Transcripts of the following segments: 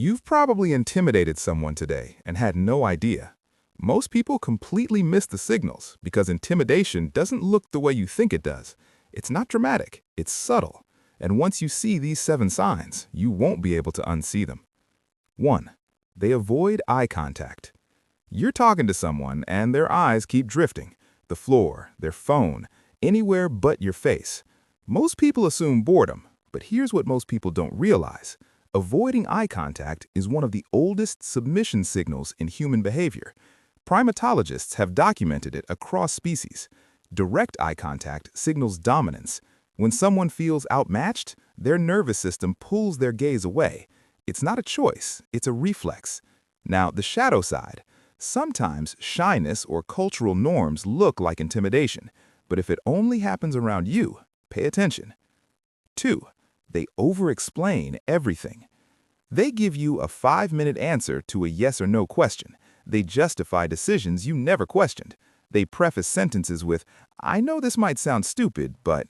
You've probably intimidated someone today and had no idea. Most people completely miss the signals because intimidation doesn't look the way you think it does. It's not dramatic, it's subtle. And once you see these 7 signs, you won't be able to unsee them. 1. They avoid eye contact. You're talking to someone and their eyes keep drifting. The floor, their phone, anywhere but your face. Most people assume boredom, but here's what most people don't realize. Avoiding eye contact is one of the oldest submission signals in human behavior. Primatologists have documented it across species. Direct eye contact signals dominance. When someone feels outmatched, their nervous system pulls their gaze away. It's not a choice, it's a reflex. Now, the shadow side. Sometimes shyness or cultural norms look like intimidation, but if it only happens around you, pay attention. 2. They over-explain everything. They give you a 5-minute answer to a yes or no question. They justify decisions you never questioned. They preface sentences with, "I know this might sound stupid, but..."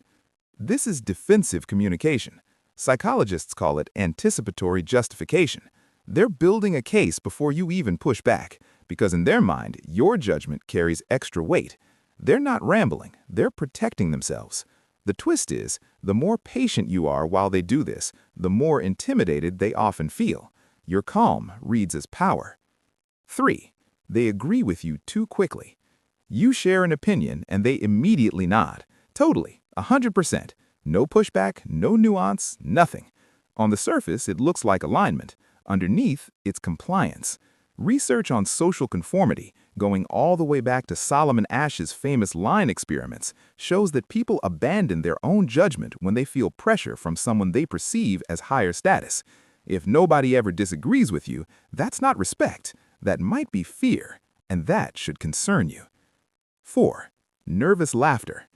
This is defensive communication. Psychologists call it anticipatory justification. They're building a case before you even push back, because in their mind, your judgment carries extra weight. They're not rambling, they're protecting themselves. The twist is, the more patient you are while they do this, the more intimidated they often feel. Your calm reads as power. 3. They agree with you too quickly. You share an opinion and they immediately nod. Totally, 100%. No pushback, no nuance, nothing. On the surface, it looks like alignment. Underneath, it's compliance. Research on social conformity, going all the way back to Solomon Ash's famous line experiments, shows that people abandon their own judgment when they feel pressure from someone they perceive as higher status. If nobody ever disagrees with you, that's not respect. That might be fear, and that should concern you. 4. Nervous laughter.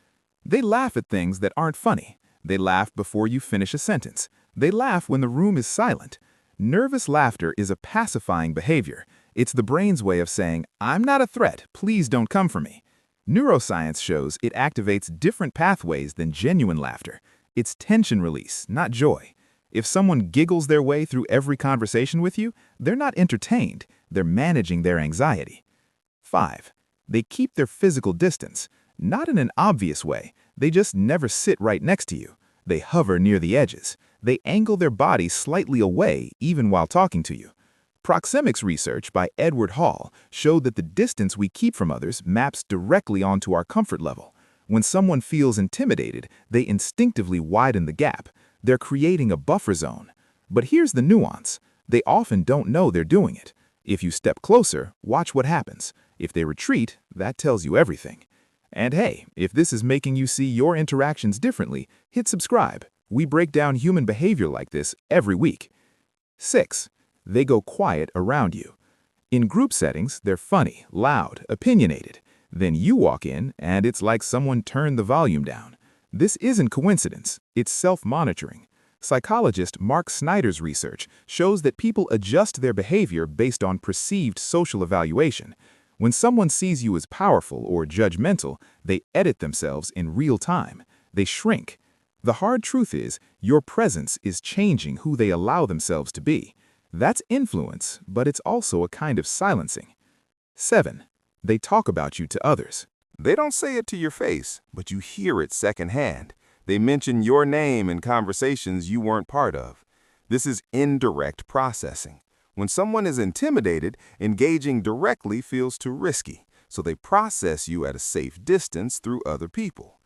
They laugh at things that aren't funny. They laugh before you finish a sentence. They laugh when the room is silent. Nervous laughter is a pacifying behavior. It's the brain's way of saying, "I'm not a threat, please don't come for me." Neuroscience shows it activates different pathways than genuine laughter. It's tension release, not joy. If someone giggles their way through every conversation with you, they're not entertained, they're managing their anxiety. 5. They keep their physical distance. Not in an obvious way, they just never sit right next to you. They hover near the edges. They angle their body slightly away even while talking to you. Proxemics research by Edward Hall showed that the distance we keep from others maps directly onto our comfort level. When someone feels intimidated, they instinctively widen the gap. They're creating a buffer zone. But here's the nuance. They often don't know they're doing it. If you step closer, watch what happens. If they retreat, that tells you everything. And hey, if this is making you see your interactions differently, hit subscribe. We break down human behavior like this every week. 6. They go quiet around you. In group settings, they're funny, loud, opinionated. Then you walk in, and it's like someone turned the volume down. This isn't coincidence, it's self-monitoring. Psychologist Mark Snyder's research shows that people adjust their behavior based on perceived social evaluation. When someone sees you as powerful or judgmental, they edit themselves in real time. They shrink. The hard truth is, your presence is changing who they allow themselves to be. That's influence, but it's also a kind of silencing. 7. They talk about you to others. They don't say it to your face, but you hear it secondhand. They mention your name in conversations you weren't part of. This is indirect processing. When someone is intimidated, engaging directly feels too risky, so they process you at a safe distance through other people.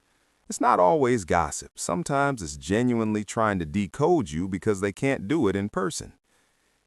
It's not always gossip. Sometimes it's genuinely trying to decode you because they can't do it in person.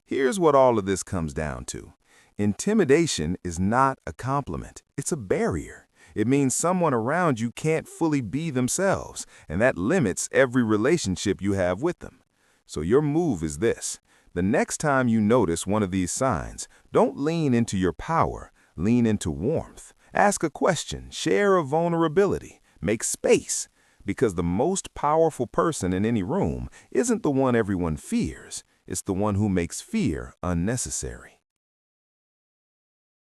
Here's what all of this comes down to. Intimidation is not a compliment. It's a barrier. It means someone around you can't fully be themselves, and that limits every relationship you have with them. So your move is this. The next time you notice one of these signs, don't lean into your power, lean into warmth. Ask a question, share a vulnerability, make space, because the most powerful person in any room isn't the one everyone fears, it's the one who makes fear unnecessary.